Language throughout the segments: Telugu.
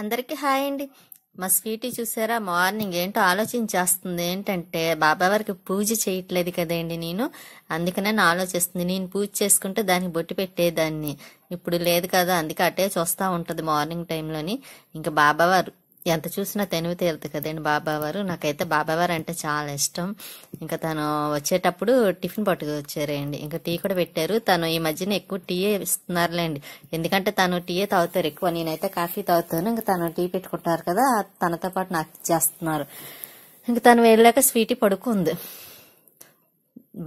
అందరికీ హాయ్ అండి. మా స్వీటీ చూసారా, మార్నింగ్ ఏంటో ఆలోచించేస్తుంది. ఏంటంటే బాబాయ్ వారికి పూజ చేయట్లేదు కదండి నేను, అందుకనే నా ఆలోచిస్తుంది. నేను పూజ చేసుకుంటే దానికి బొట్టు పెట్టేదాన్ని, ఇప్పుడు లేదు కదా, అందుకే అటే చూస్తూ ఉంటుంది మార్నింగ్ టైంలోని. ఇంకా బాబావారు ఎంత చూసినా తెనువు తీరదు కదండి బాబావారు. నాకైతే బాబావారు అంటే చాలా ఇష్టం. ఇంకా తను వచ్చేటప్పుడు టిఫిన్ పట్టుకు వచ్చారండి, ఇంకా టీ కూడా పెట్టారు. తను ఈ మధ్యన ఎక్కువ టీయే ఇస్తున్నారులేండి, ఎందుకంటే తను టీయే తాగుతారు ఎక్కువ, నేనైతే కాఫీ తాగుతాను. ఇంకా తను టీ పెట్టుకుంటారు కదా, తనతో పాటు నాకు ఇచ్చేస్తున్నారు. ఇంకా తను వెళ్ళాక స్వీటీ పడుకుంది,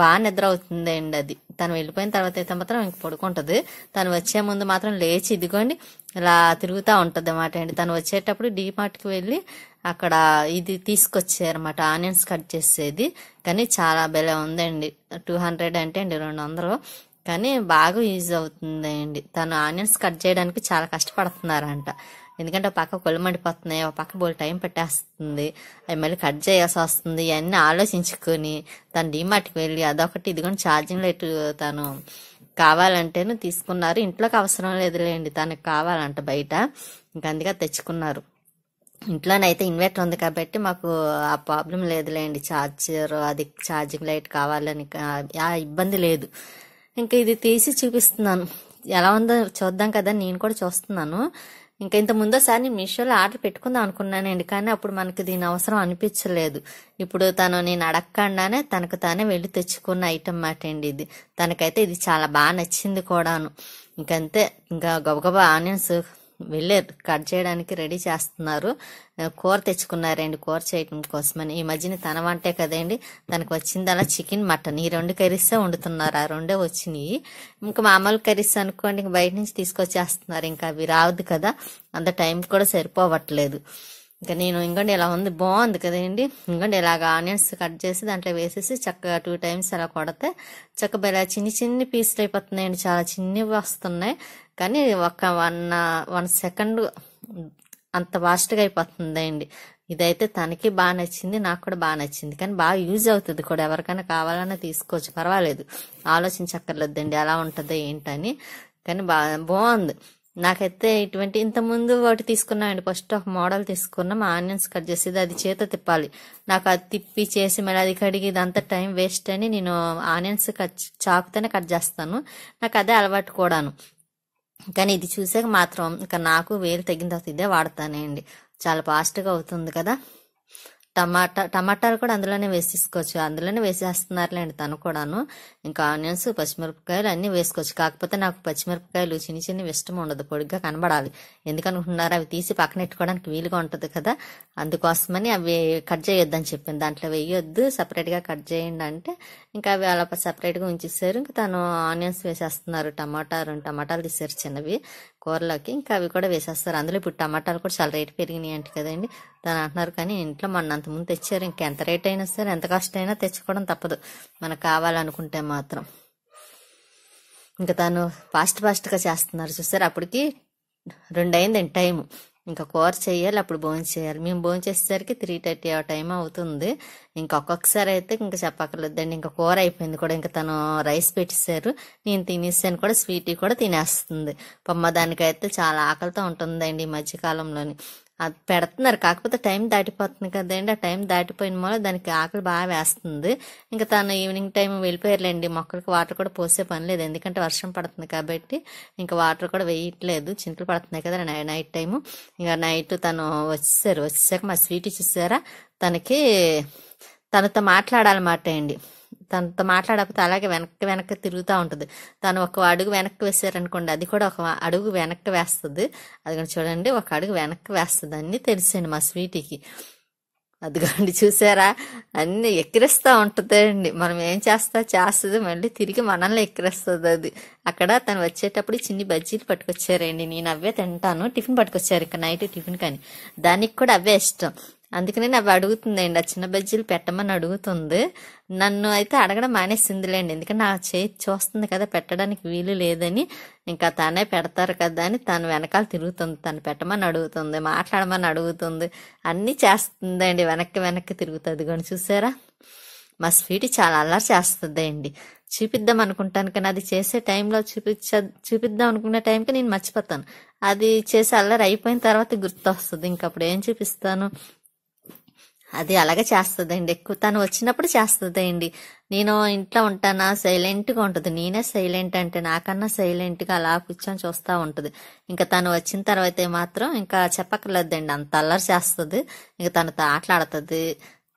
బాగా నిద్ర అవుతుందండి. అది తను వెళ్ళిపోయిన తర్వాత అయితే మాత్రం ఇంక పడుకుంటది. తను వచ్చే ముందు మాత్రం లేచి ఇదిగోండి ఇలా తిరుగుతూ ఉంటది అన్నమాట అండి. తను వచ్చేటప్పుడు డీమార్ట్కి వెళ్ళి అక్కడ ఇది తీసుకొచ్చారన్నమాట, ఆనియన్స్ కట్ చేసేది. కానీ చాలా బెల ఉందండి, 200 అంటే అండి 200, కానీ బాగా యూజ్ అవుతుందండి. తను ఆనియన్స్ కట్ చేయడానికి చాలా కష్టపడుతున్నారంట, ఎందుకంటే ఒక పక్క కొళ్ళు మండిపోతున్నాయి, ఒక పక్క బోల్ టైం పెట్టేస్తుంది, అవి మళ్ళీ కట్ చేయాల్సి వస్తుంది. ఇవన్నీ ఆలోచించుకొని తను డీమార్ట్కి వెళ్ళి అదొకటి ఇదిగోండి ఛార్జింగ్ లైట్ తను కావాలంటేనే తీసుకున్నారు. ఇంట్లోకి అవసరం లేదులేండి, తనకు కావాలంట బయట, ఇంకా అందుకే తెచ్చుకున్నారు. ఇంట్లోనైతే ఇన్వర్టర్ ఉంది కాబట్టి మాకు ఆ ప్రాబ్లం లేదులేండి, ఛార్జర్ అది ఛార్జింగ్ లైట్ కావాలని ఆ ఇబ్బంది లేదు. ఇంకా ఇది తీసి చూపిస్తున్నాను, ఎలా ఉందో చూద్దాం కదా, నేను కూడా చూస్తున్నాను. ఇంకా ఇంత ముందోసారి మీషోలో ఆర్డర్ పెట్టుకుందాం అనుకున్నానండి, కానీ అప్పుడు మనకి దీని అవసరం అనిపించలేదు. ఇప్పుడు తను నేను అడగకుండానే తనకు తానే వెళ్ళి తెచ్చుకున్న ఐటమ్ మాట అండి ఇది. తనకైతే ఇది చాలా బాగా నచ్చింది కూడాను. ఇంకంతే, ఇంకా గబగబా ఆనియన్స్ వెళ్ళే కట్ చేయడానికి రెడీ చేస్తున్నారు. కూర తెచ్చుకున్నారండి కూర చేయడం కోసమని. ఈ మధ్యన తన వంటే కదండి, తనకు వచ్చింది అలా చికెన్ మటన్ ఈ 2 కర్రీసే వండుతున్నారు, ఆ 2 వచ్చినాయి. ఇంకా మామూలు కర్రీస్ అనుకోండి ఇంక బయట నుంచి తీసుకొచ్చేస్తున్నారు, ఇంకా అవి రావద్దు కదా, అంత టైం కూడా సరిపోవట్లేదు. ఇంకా నేను ఇంకోండి ఇలా ఉంది, బాగుంది కదండి. ఇంకోండి ఇలాగ ఆనియన్స్ కట్ చేసి దాంట్లో వేసేసి చక్కగా 2 times అలా కొడితే చక్కగా ఇలా చిన్ని చిన్ని పీసులు అయిపోతున్నాయండి, చాలా చిన్నవి వస్తున్నాయి. కానీ ఒక 1 సెకండ్ అంత ఫాస్ట్గా అయిపోతుందండి. ఇదైతే తనకి బాగా నచ్చింది, నాకు కూడా బాగా నచ్చింది, కానీ బాగా యూజ్ అవుతుంది కూడా, ఎవరికైనా కావాలన్నా తీసుకోవచ్చు, పర్వాలేదు, ఆలోచించక్కర్లేదండి ఎలా ఉంటుందో ఏంటని. కానీ బాగుంది. నాకైతే ఇటువంటి ఇంతకుముందు ఒకటి తీసుకున్నామండి, ఫస్ట్ ఒక మోడల్ తీసుకున్నాం, ఆనియన్స్ కట్ చేసేది, అది చేత తిప్పాలి. నాకు అది తిప్పి చేసి మళ్ళీ అది కడిగి ఇదంతా టైం వేస్ట్ అని నేను ఆనియన్స్ చాకుతోనే కట్ చేస్తాను, నాకు అదే అలవాటు కూడాను. కానీ ఇది చూసాక మాత్రం ఇంకా నాకు వేలు తగ్గిన తర్వాత ఇదే వాడతానండి, చాలా ఫాస్ట్గా అవుతుంది కదా. టమాటాలు కూడా అందులోనే వేసేసుకోవచ్చు, అందులోనే వేసేస్తున్నారులేండి తను కూడాను. ఇంకా ఆనియన్స్ పచ్చిమిరపకాయలు అన్నీ వేసుకోవచ్చు, కాకపోతే నాకు పచ్చిమిరపకాయలు చిన్న చిన్నవి ఇష్టం ఉండదు, పొడిగా కనబడాలి. ఎందుకనుకుంటున్నారు, అవి తీసి పక్కన పెట్టుకోవడానికి వీలుగా ఉంటుంది కదా, అందుకోసమని అవి కట్ చేయొద్దని చెప్పింది, దాంట్లో వేయొద్దు, సపరేట్గా కట్ చేయండి అంటే ఇంకా అవి అలా సపరేట్గా ఉంచేసారు. ఇంకా తను ఆనియన్స్ వేసేస్తున్నారు, 2 టమాటాలు తీసారు చిన్నవి కూరలోకి, ఇంకా అవి కూడా వేసేస్తారు. అందులో ఇప్పుడు టమాటాలు కూడా చాలా రేటు పెరిగినాయి అంటే కదండి తను అంటున్నారు. కానీ ఇంట్లో మొన్న అంతకుముందు తెచ్చారు, ఇంకెంత రేట్ అయినా సరే ఎంత కష్టం అయినా తెచ్చుకోవడం తప్పదు మనకు కావాలనుకుంటే మాత్రం. ఇంకా తను ఫాస్ట్గా చేస్తున్నారు చూసారు. అప్పటికి 2 అయిందండి టైము, ఇంకా కూర చేయాలి, అప్పుడు భోజనం చేయాలి. మేము భోజనం చేసేసరికి 3:30 ఆ టైం అవుతుంది. ఇంకా ఒక్కొక్కసారి అయితే ఇంకా చెప్పక్కర్లేదండి, ఇంకా కూర అయిపోయింది కూడా, ఇంకా తను రైస్ పెట్టేశారు, నేను తినేసాను కూడా, స్వీటీ కూడా తినేస్తుంది. దానికైతే చాలా ఆకలితో ఉంటుందండి ఈ మధ్యకాలంలోని. అది పెడుతున్నారు, కాకపోతే టైం దాటిపోతుంది కదండి, ఆ టైం దాటిపోయిన మూల దానికి ఆకలి బాగా వేస్తుంది. ఇంకా తను ఈవినింగ్ టైం వెళ్ళిపోయారులేండి, మొక్కలకి వాటర్ కూడా పోసే పని లేదు, ఎందుకంటే వర్షం పడుతుంది కాబట్టి ఇంకా వాటర్ కూడా వేయట్లేదు, చినుకులు పడుతున్నాయి కదా నైట్ టైము. ఇంకా నైట్ తను వచ్చేసాక మా స్వీటీ చూసారా, తనతో మాట్లాడాలన్నమాట అండి. తనతో మాట్లాడకపోతే అలాగే వెనక్కి తిరుగుతూ ఉంటుంది. తను ఒక అడుగు వెనక్కి వేసారనుకోండి, అది కూడా ఒక అడుగు వెనక్కి వేస్తుంది. అది కూడా చూడండి, ఒక అడుగు వెనక్కి వేస్తుంది, అన్నీ తెలిసండి మా స్వీటీకి. అదిగోండి చూసారా, అన్ని ఎక్కిరిస్తూ ఉంటుందండి, మనం ఏం చేస్తుంది మళ్ళీ తిరిగి మనల్ని ఎక్కిరిస్తుంది అది. అక్కడ తను వచ్చేటప్పుడు చిన్ని బజ్జీలు పట్టుకొచ్చారండి, నేను అవే తింటాను, టిఫిన్ పట్టుకొచ్చారు ఇంకా నైట్ టిఫిన్, కానీ దానికి కూడా అవే ఇష్టం, అందుకనే అవి అడుగుతుందండి, ఆ చిన్న బజ్జీలు పెట్టమని అడుగుతుంది. నన్ను అయితే అడగడం మానేసిందిలేండి, ఎందుకంటే నా చేతి చూస్తుంది కదా, పెట్టడానికి వీలు లేదని, ఇంకా తనే పెడతారు కదా అని తను వెనకాల తిరుగుతుంది, తను పెట్టమని అడుగుతుంది, మాట్లాడమని అడుగుతుంది, అన్నీ చేస్తుందండి, వెనక్కి తిరుగుతుంది. కానీ చూసారా, మా స్వీటీ చాలా అల్లరి చేస్తుందండి. చూపిద్దాం అనుకుంటాను కానీ అది చేసే టైంలో చూపిద్దాం అనుకునే టైంకి నేను మర్చిపోతాను. అది చేసే అల్లరి అయిపోయిన తర్వాత గుర్తొస్తుంది. ఇంకప్పుడు ఏం చూపిస్తాను. అది అలాగే చేస్తుందండి. ఎక్కువ తను వచ్చినప్పుడు చేస్తుందండి. నేను ఇంట్లో ఉంటానా సైలెంట్గా ఉంటుంది. నేనే సైలెంట్ అంటే నాకన్నా సైలెంట్గా అలా కూర్చొని చూస్తూ ఉంటుంది. ఇంకా తను వచ్చిన తర్వాత మాత్రం ఇంకా చెప్పక్కర్లేదండి, అంత అల్లరి చేస్తుంది. ఇంకా తనతో ఆటలాడుతుంది.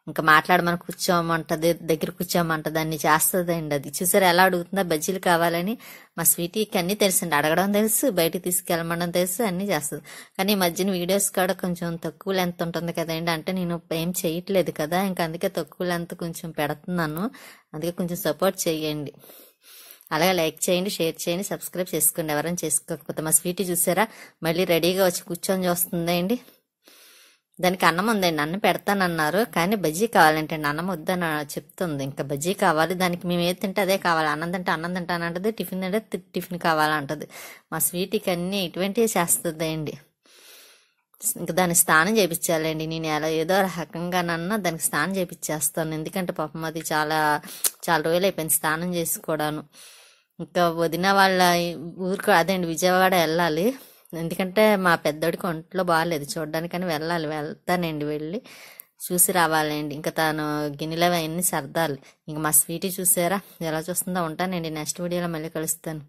ఇంకా మాట్లాడమని కూర్చోమంటది, దగ్గర కూర్చోమంటది, అన్ని చేస్తుందండి. అది చూసారు ఎలా అడుగుతుందా బజ్జీలు కావాలని. మా స్వీటీకి అన్నీ తెలుసండి, అడగడం తెలుసు, బయటికి తీసుకెళ్ళమడం తెలుసు, అన్నీ చేస్తుంది. కానీ ఈ మధ్యన వీడియోస్ కూడా కొంచెం తక్కువ లెంత్ ఉంటుంది కదండి, అంటే నేను ఏం చేయట్లేదు కదా, ఇంకా అందుకే తక్కువ లెంత్ కొంచెం పెడుతున్నాను. అందుకే కొంచెం సపోర్ట్ చేయండి. అలాగే లైక్ చేయండి, షేర్ చేయండి, సబ్స్క్రైబ్ చేసుకోండి ఎవరైనా చేసుకోకపోతే. మా స్వీటీ చూసారా మళ్ళీ రెడీగా వచ్చి కూర్చొని చూస్తుందండి. దానికి అన్నం ఉందండి, అన్నం పెడతానన్నారు కానీ బజ్జీ కావాలంటే అన్నం వద్దని చెప్తుంది. ఇంకా బజ్జీ కావాలి దానికి, మేము ఏది తింటే అదే కావాలి. అన్నం తింటే అన్నం తింటానంటది, టిఫిన్ తింటే టిఫిన్ కావాలంటది. మా స్వీటీకి అన్నీ ఇటువంటివి చేస్తుందండి. ఇంకా దాన్ని స్నానం చేయించాలండి. నేను ఎలా ఏదో రకంగానన్నా దానికి స్నానం చేయించేస్తాను. ఎందుకంటే పాపం అది చాలా చాలా రోజులు అయిపోయింది స్నానం చేసుకోవడాను. ఇంకా వదిన వాళ్ళ ఊరికి అదేండి విజయవాడ వెళ్ళాలి. ఎందుకంటే మా పెద్దోడికి ఒంట్లో బాగాలేదు, చూడడానికని వెళ్తానండి, వెళ్ళి చూసి రావాలండి. ఇంకా తను గిన్నెలో అవన్నీ సర్దాలి. ఇంకా మా స్వీటీ చూసారా ఎలా చూస్తుందో. ఉంటానండి, నెక్స్ట్ వీడియోలో మళ్ళీ కలుస్తాను.